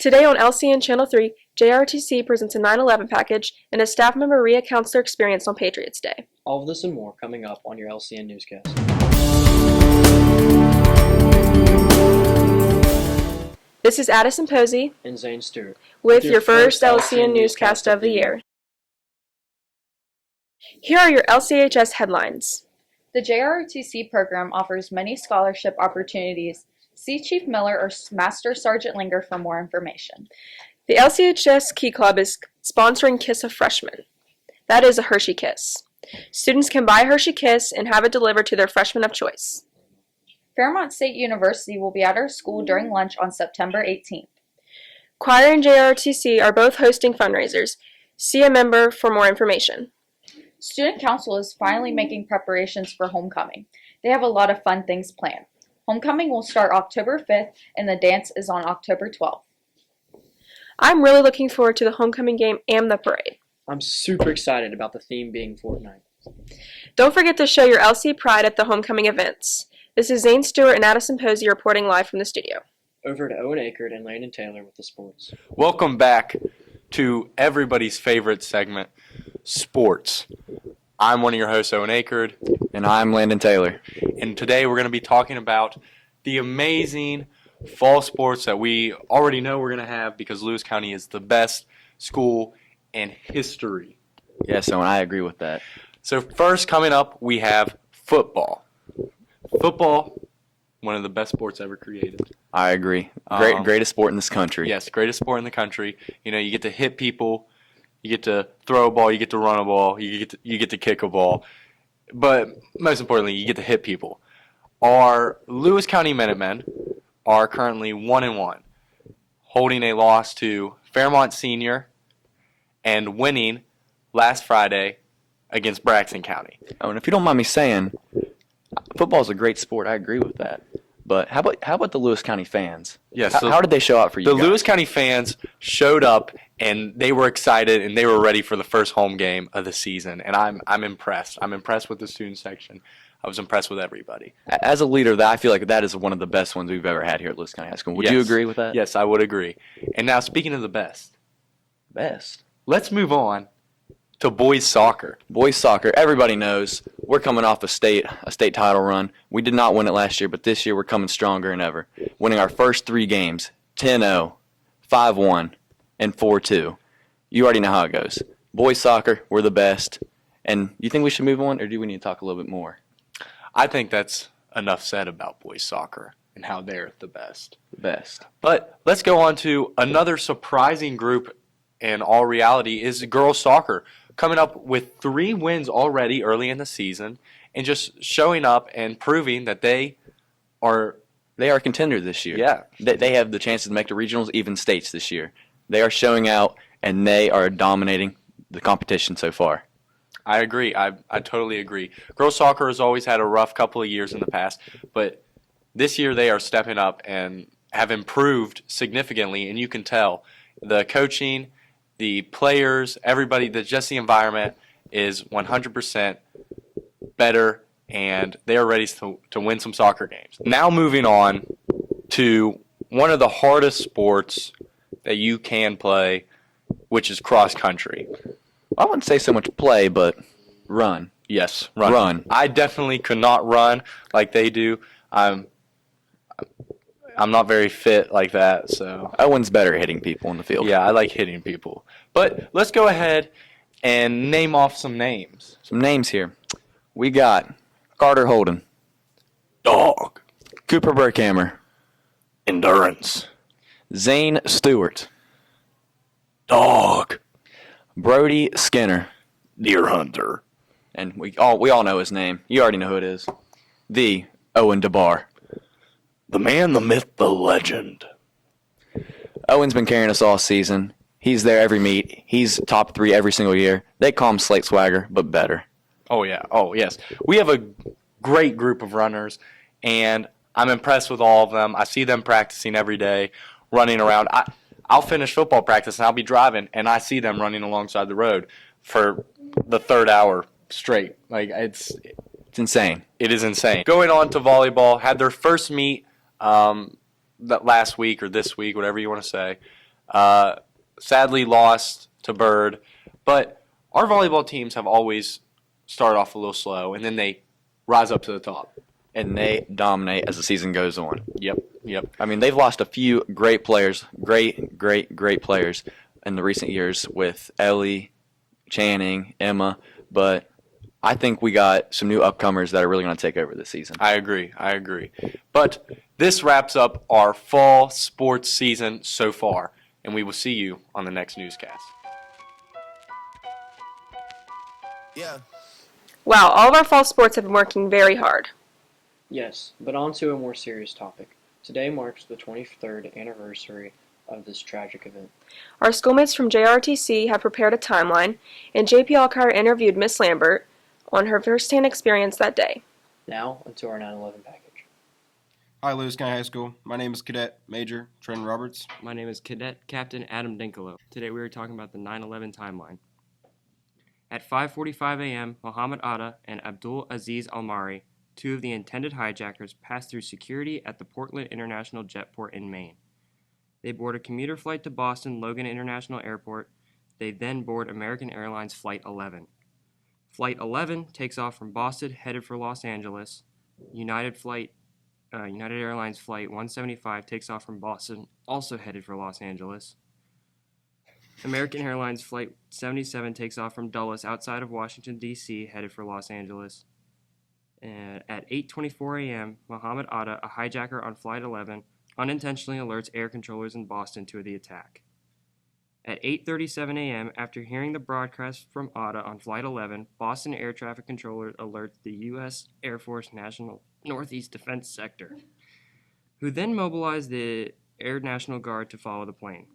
Today on LCN Channel 3, JRTC presents a 9/11 package and a staff member recounts their experience on Patriots Day. All of this and more coming up on your LCN Newscast. This is Addison Posey And Zane Stewart with your first LCN Newscast of the year. Here are your LCHS headlines. The JROTC program offers many scholarship opportunities. See Chief Miller or Master Sergeant Linger for more information. The LCHS Key Club is sponsoring Kiss a Freshman. That is a Hershey Kiss. Students can buy Hershey Kiss and have it delivered to their freshman of choice. Fairmont State University will be at our school during lunch on September 18th. Choir and JRTC are both hosting fundraisers. See a member for more information. Student Council is finally making preparations for homecoming. They have a lot of fun things planned. Homecoming will start October 5th and the dance is on October 12th. I'm really looking forward to the homecoming game and the parade. I'm super excited about the theme being Fortnite. Don't forget to show your LC pride at the homecoming events. This is Zane Stewart and Addison Posey reporting live from the studio. Over to Owen Akert and Landon Taylor with the sports. Welcome back to everybody's favorite segment, sports. I'm one of your hosts, Owen Akert. And I'm Landon Taylor. And today we're going to be talking about the amazing fall sports that we already know we're going to have because Lewis County is the best school in history. Yes, Owen, I agree with that. So first coming up, we have football. Football, one of the best sports ever created. I agree. Greatest sport in this country. Yes, greatest sport in the country. You know, you get to hit people, you get to throw a ball, you get to run a ball, you get to kick a ball. But most importantly, you get to hit people. Our Lewis County Minutemen are currently 1-1, holding a loss to Fairmont Senior and winning last Friday against Braxton County. Oh, and if you don't mind me saying, football is a great sport. I agree with that. But how about the Lewis County fans? Yes. How did they show out for you The guys? Lewis County fans showed up and they were excited and they were ready for the first home game of the season. And I'm impressed. I'm impressed with the student section. I was impressed with everybody. As a leader, I feel like that is one of the best ones we've ever had here at Lewis County High School. Would you agree with that? Yes, I would agree. And now speaking of the best, let's move on to boys soccer. Boys soccer, everybody knows we're coming off a state title run. We did not win it last year, but this year we're coming stronger than ever. Winning our first 3 games, 10-0, 5-1, and 4-2. You already know how it goes. Boys soccer, we're the best. And you think we should move on, or do we need to talk a little bit more? I think that's enough said about boys soccer and how they're the best. The best. But let's go on to another surprising group in all reality is girls soccer, coming up with 3 wins already early in the season and just showing up and proving that they are contenders this year. Yeah. They have the chances to make the regionals, even states this year. They are showing out, and they are dominating the competition so far. I agree. I totally agree. Girls soccer has always had a rough couple of years in the past, but this year they are stepping up and have improved significantly, and you can tell. The coaching, the players, everybody, just the environment is 100% better, and they are ready to win some soccer games. Now moving on to one of the hardest sports that you can play, which is cross country. I wouldn't say so much play, but run. Yes, run. Run. I definitely could not run like they do. I'm not very fit like that, so. Owen's better at hitting people in the field. Yeah, I like hitting people. But let's go ahead and name off some names. Some names here. We got Carter Holden, Dog. Cooper Burkhammer, Endurance. Zane Stewart, Dog. Brody Skinner, Deer Hunter. and we all know his name. You already know who it is. The Owen DeBar. The man, the myth, the legend. Owen's been carrying us all season. He's there every meet. He's top 3 every single year. They call him Slate Swagger, but better. Oh, yeah. Oh, yes. We have a great group of runners, and I'm impressed with all of them. I see them practicing every day, running around. I'll finish football practice, and I'll be driving, and I see them running alongside the road for the 3rd hour straight. Like, it's insane. It is insane. Going on to volleyball, had their first meet that last week or this week, whatever you want to say. Sadly lost to Bird, but our volleyball teams have always started off a little slow, and then they rise up to the top. And they dominate as the season goes on. Yep. I mean, they've lost a few great players, great players in the recent years with Ellie, Channing, Emma, but I think we got some new upcomers that are really going to take over this season. I agree. But this wraps up our fall sports season so far, and we will see you on the next newscast. Yeah. Wow, all of our fall sports have been working very hard. Yes, but on to a more serious topic. Today marks the 23rd anniversary of this tragic event. Our schoolmates from JRTC have prepared a timeline, and JP Alcar interviewed Miss Lambert on her first-hand experience that day. Now, onto our 9/11 package. Hi, Lewis County High School. My name is Cadet Major Trent Roberts. My name is Cadet Captain Adam Dinkalo. Today we are talking about the 9/11 timeline. At 5:45 a.m., Muhammad Atta and Abdul Aziz Almari, two of the intended hijackers, passed through security at the Portland International Jetport in Maine. They board a commuter flight to Boston Logan International Airport. They then board American Airlines Flight 11. Flight 11 takes off from Boston, headed for Los Angeles. United Airlines Flight 175 takes off from Boston, also headed for Los Angeles. American Airlines Flight 77 takes off from Dulles, outside of Washington, D.C., headed for Los Angeles. And at 8:24 a.m., Muhammad Atta, a hijacker on Flight 11, unintentionally alerts air controllers in Boston to the attack. At 8:37 a.m., after hearing the broadcast from Atta on Flight 11, Boston air traffic controller alerts the U.S. Air Force National Northeast Defense Sector, who then mobilized the Air National Guard to follow the plane.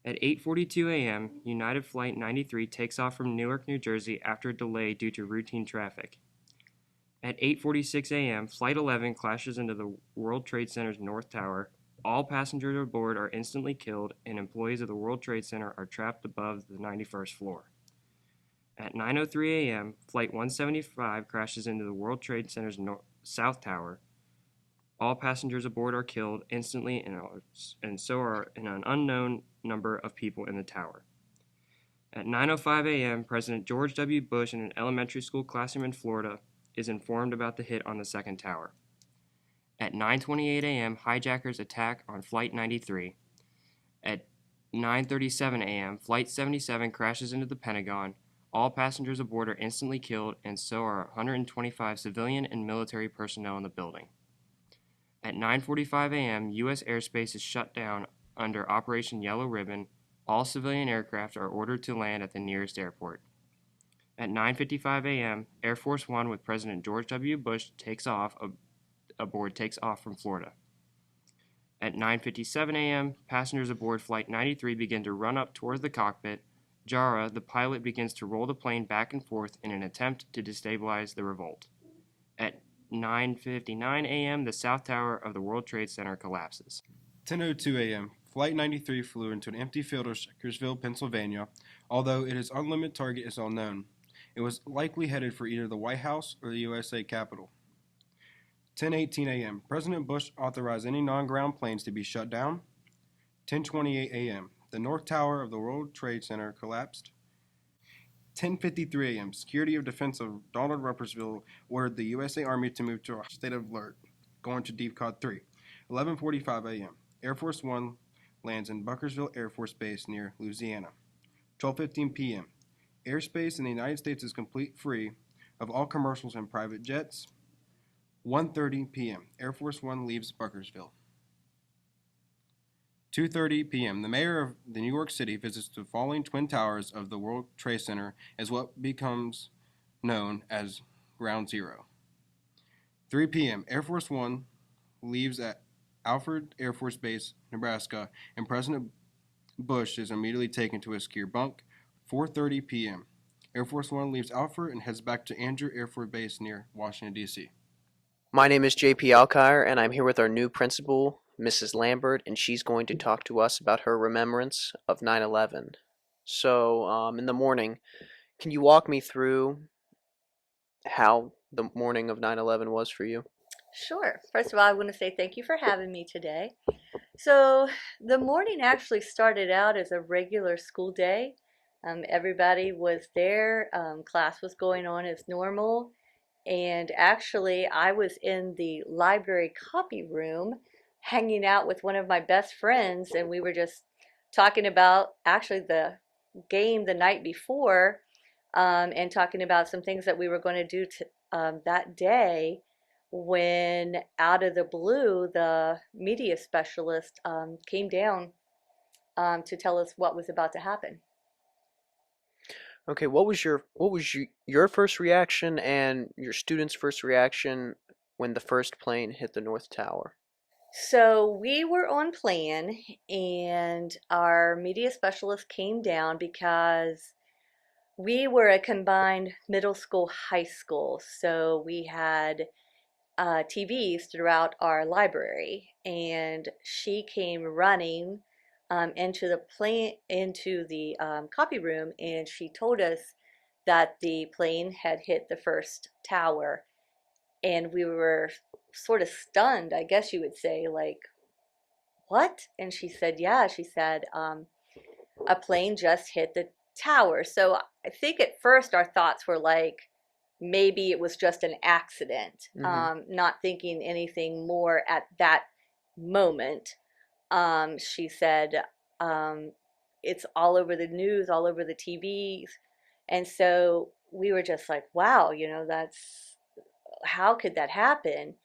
At 8:42 a.m., United Flight 93 takes off from Newark, New Jersey after a delay due to routine traffic. At 8:46 a.m., Flight 11 clashes into the World Trade Center's North Tower. All passengers aboard are instantly killed, and employees of the World Trade Center are trapped above the 91st floor. At 9:03 a.m., Flight 175 crashes into the World Trade Center's South Tower. All passengers aboard are killed instantly, and so are an unknown number of people in the tower. At 9:05 a.m., President George W. Bush, in an elementary school classroom in Florida, is informed about the hit on the second tower. At 9:28 a.m., hijackers attack on Flight 93. At 9:37 a.m., Flight 77 crashes into the Pentagon. All passengers aboard are instantly killed, and so are 125 civilian and military personnel in the building. At 9:45 a.m., U.S. airspace is shut down under Operation Yellow Ribbon. All civilian aircraft are ordered to land at the nearest airport. At 9:55 a.m., Air Force One with President George W. Bush takes off from Florida. At 9:57 a.m., passengers aboard Flight 93 begin to run up towards the cockpit. Jara, the pilot, begins to roll the plane back and forth in an attempt to destabilize the revolt. At 9:59 a.m., the South Tower of the World Trade Center collapses. 10:02 a.m. Flight 93 flew into an empty field of Shakespeare, Pennsylvania. Although its unlimited target is unknown, it was likely headed for either the White House or the USA Capitol. 10:18 a.m. President Bush authorized any non-ground planes to be shut down. 10:28 a.m. The North Tower of the World Trade Center collapsed. 10:53 a.m. Secretary of Defense of Donald Rumsfeld ordered the USA Army to move to a state of alert, going to Deep Cod 3. 11:45 a.m. Air Force One lands in Buckersville Air Force Base near Louisiana. 12:15 p.m. Airspace in the United States is complete free of all commercials and private jets. 1:30 p.m. Air Force One leaves Buckersville. 2:30 p.m. The mayor of the New York City visits the falling twin towers of the World Trade Center as what becomes known as Ground Zero. 3 p.m. Air Force One leaves at Alfred Air Force Base, Nebraska, and President Bush is immediately taken to a secure bunk. 4:30 p.m. Air Force One leaves Alfred and heads back to Andrew Air Force Base near Washington, D.C. My name is JP Alkire, and I'm here with our new principal, Mrs. Lambert, and she's going to talk to us about her remembrance of 9/11. So, in the morning, can you walk me through how the morning of 9/11 was for you? Sure. First of all, I want to say thank you for having me today. So the morning actually started out as a regular school day. Everybody was there. Class was going on as normal. And actually, I was in the library copy room hanging out with one of my best friends, and we were just talking about actually the game the night before, and talking about some things that we were going to do that day when out of the blue the media specialist came down to tell us what was about to happen. Okay, what was your first reaction and your students' first reaction when the first plane hit the North Tower? So we were on plan, and our media specialist came down because we were a combined middle school, high school. So we had TVs throughout our library, and she came running into the copy room, and she told us that the plane had hit the first tower, and we were sort of stunned, I guess you would say, like, what? And she said, yeah. She said, a plane just hit the tower. So I think at first our thoughts were like, maybe it was just an accident, not thinking anything more at that moment. She said, it's all over the news, all over the TVs. And so we were just like, wow, that's, how could that happen?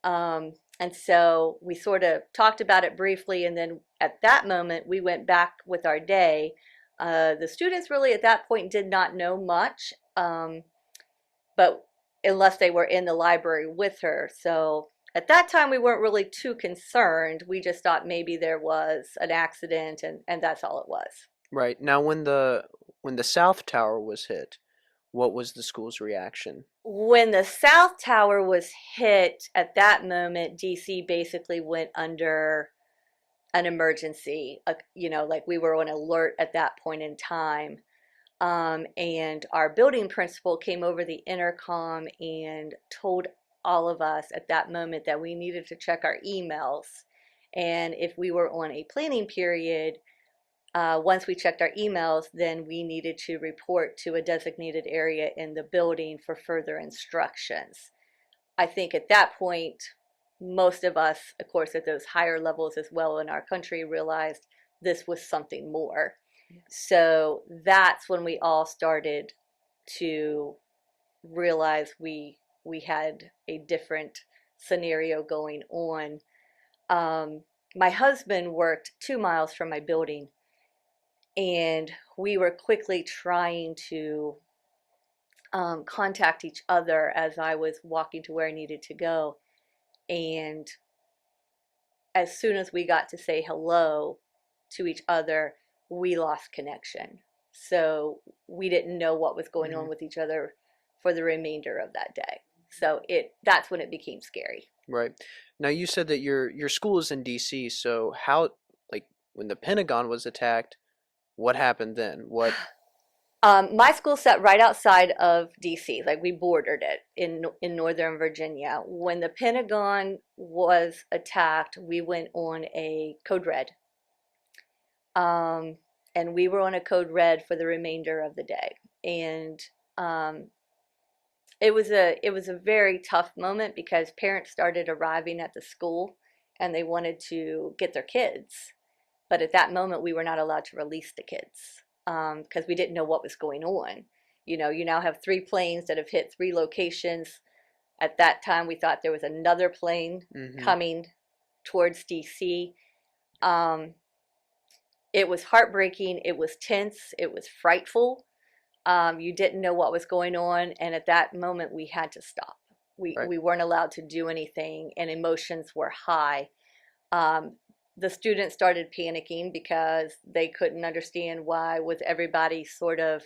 And so we sort of talked about it briefly, and then at that moment we went back with our day. The students really at that point did not know much, but unless they were in the library with her. So at that time we weren't really too concerned. We just thought maybe there was an accident, and that's all it was. Right. Now when the South Tower was hit, what was the school's reaction? When the South Tower was hit, at that moment, DC basically went under an emergency. Like we were on alert at that point in time. And our building principal came over the intercom and told all of us at that moment that we needed to check our emails. And if we were on a planning period, once we checked our emails, then we needed to report to a designated area in the building for further instructions. I think at that point, most of us, of course, at those higher levels as well in our country, realized this was something more. So that's when we all started to realize we had a different scenario going on. My husband worked 2 miles from my building, and we were quickly trying to contact each other as I was walking to where I needed to go. And as soon as we got to say hello to each other, we lost connection. So we didn't know what was going on with each other for the remainder of that day. So that's when it became scary. Right. Now you said that your school is in DC, so how, like, when the Pentagon was attacked, what happened then? What? My school sat right outside of DC, like we bordered it in Northern Virginia. When the Pentagon was attacked, we went on a code red. And we were on a code red for the remainder of the day. And it was a very tough moment because parents started arriving at the school and they wanted to get their kids. But at that moment, we were not allowed to release the kids because we didn't know what was going on. You now have 3 planes that have hit 3 locations. At that time, we thought there was another plane coming towards DC. It was heartbreaking. It was tense. It was frightful. You didn't know what was going on, and at that moment, we had to stop. We weren't allowed to do anything, and emotions were high. The students started panicking because they couldn't understand why was everybody sort of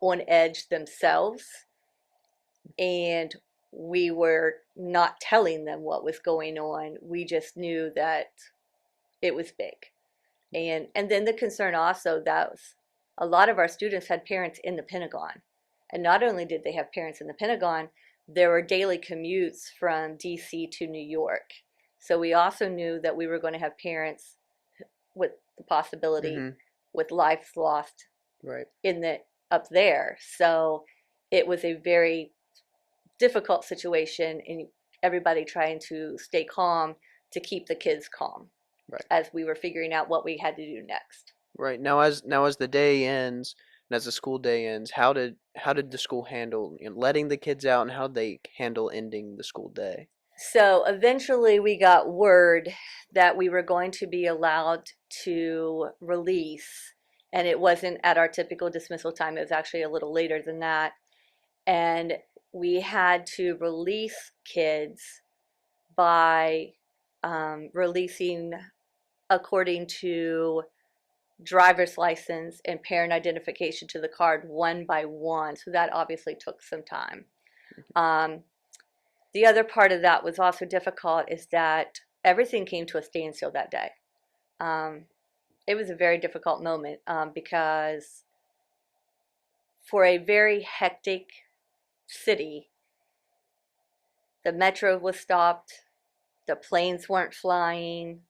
on edge themselves, and we were not telling them what was going on. We just knew that it was big. And then the concern also that was a lot of our students had parents in the Pentagon. And not only did they have parents in the Pentagon, there were daily commutes from DC to New York. So we also knew that we were going to have parents with the possibility Mhm. with lives lost Right. in the up there. So it was a very difficult situation, and everybody trying to stay calm to keep the kids calm Right. as we were figuring out what we had to do next. Right. Now as the day ends and as the school day ends, how did the school handle, letting the kids out, and how did they handle ending the school day? So eventually we got word that we were going to be allowed to release, and it wasn't at our typical dismissal time. It was actually a little later than that. And we had to release kids by releasing according to driver's license and parent identification to the card one by one. So that obviously took some time. The other part of that was also difficult is that everything came to a standstill that day. It was a very difficult moment because for a very hectic city, the metro was stopped, the planes weren't flying,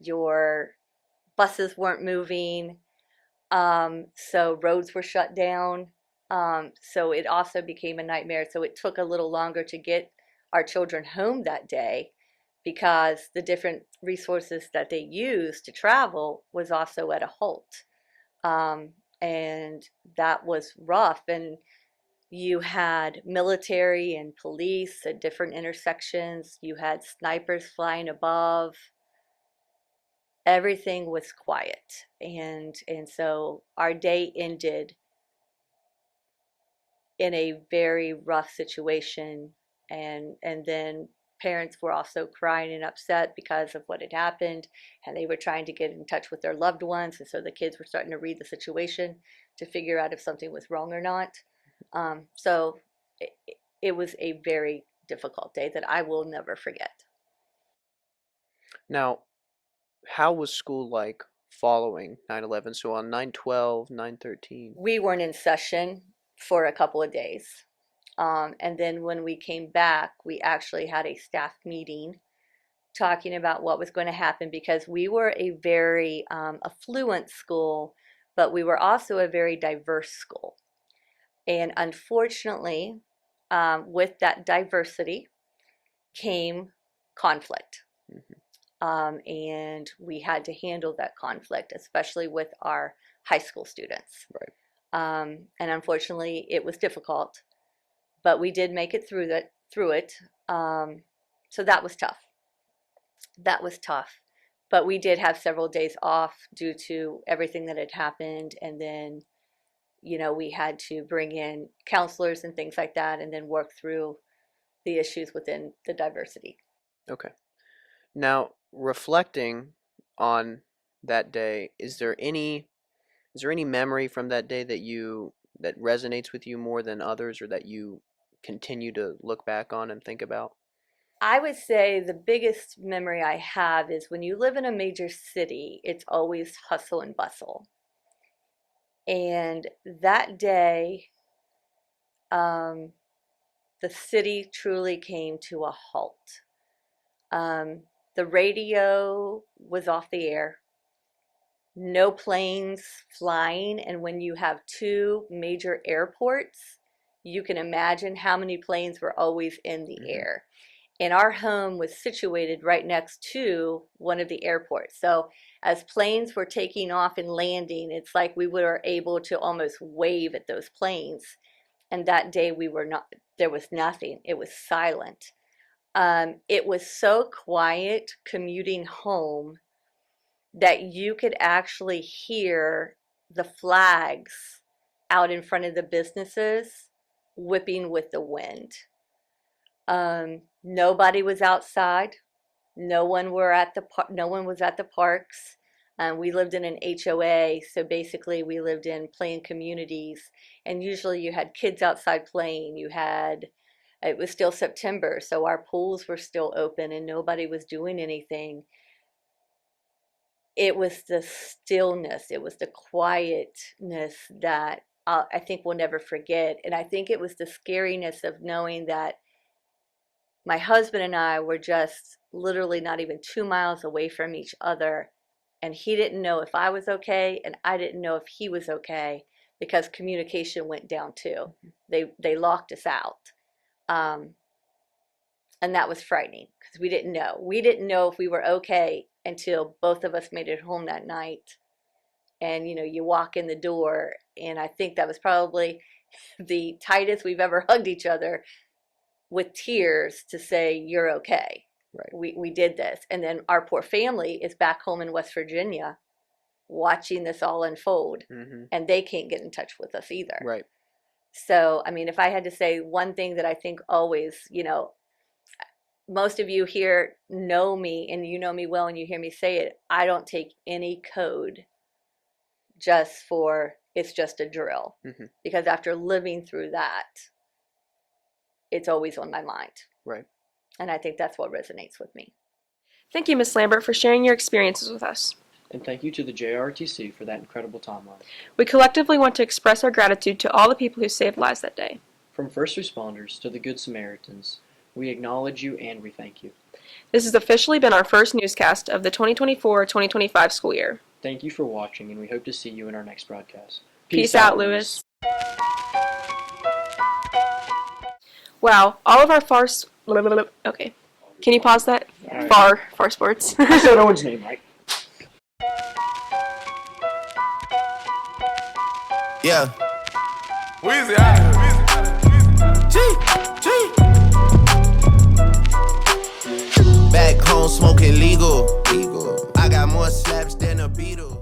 your buses weren't moving, so roads were shut down. So it also became a nightmare. So it took a little longer to get our children home that day because the different resources that they used to travel was also at a halt. And that was rough. And you had military and police at different intersections. You had snipers flying above. Everything was quiet. And so our day ended in a very rough situation, and then parents were also crying and upset because of what had happened, and they were trying to get in touch with their loved ones, and so the kids were starting to read the situation to figure out if something was wrong or not. So it was a very difficult day that I will never forget. Now, how was school like following 9/11? So on 9/12, 9/13. We weren't in session for a couple of days. And then when we came back, we actually had a staff meeting talking about what was going to happen because we were a very affluent school, but we were also a very diverse school. And unfortunately, with that diversity came conflict. And we had to handle that conflict, especially with our high school students. Right. And unfortunately, it was difficult, but we did make it through it. So that was tough. That was tough. But we did have several days off due to everything that had happened, and then, we had to bring in counselors and things like that, and then work through the issues within the diversity. Okay. Now, reflecting on that day, is there any memory from that day that resonates with you more than others, or that you continue to look back on and think about? I would say the biggest memory I have is when you live in a major city, it's always hustle and bustle. And that day, the city truly came to a halt. The radio was off the air, no planes flying, and when you have two major airports, you can imagine how many planes were always in the air. And our home was situated right next to one of the airports. So as planes were taking off and landing, it's like we were able to almost wave at those planes. And that day we were not, there was nothing. It was silent. It was so quiet commuting home that you could actually hear the flags out in front of the businesses whipping with the wind. Nobody was outside. No one was at the parks. We lived in an HOA, so basically we lived in planned communities, and usually you had kids outside playing. It was still September, so our pools were still open and nobody was doing anything. It was the stillness, it was the quietness that I think we'll never forget. And I think it was the scariness of knowing that my husband and I were just literally not even 2 miles away from each other, and he didn't know if I was okay, and I didn't know if he was okay, because communication went down too. They locked us out, and that was frightening because we didn't know. We didn't know if we were okay until both of us made it home that night. And you walk in the door, and I think that was probably the tightest we've ever hugged each other, with tears to say, "You're okay." Right. We did this. And then our poor family is back home in West Virginia watching this all unfold, and they can't get in touch with us either. Right. So, I mean, if I had to say one thing that I think always, most of you here know me, and you know me well, and you hear me say it, I don't take any code just for, it's just a drill. Because after living through that, it's always on my mind. Right. And I think that's what resonates with me. Thank you, Ms. Lambert, for sharing your experiences with us. And thank you to the JRTC for that incredible timeline. We collectively want to express our gratitude to all the people who saved lives that day. From first responders to the Good Samaritans, we acknowledge you and we thank you. This has officially been our first newscast of the 2024-2025 school year. Thank you for watching, and we hope to see you in our next broadcast. Peace out, Lewis. Wow, all of our okay. Can you pause that? Right. Far sports. I said Owen's name right. Yeah. Weezy out here. Back home smoking legal. I got more slaps than a Beatle.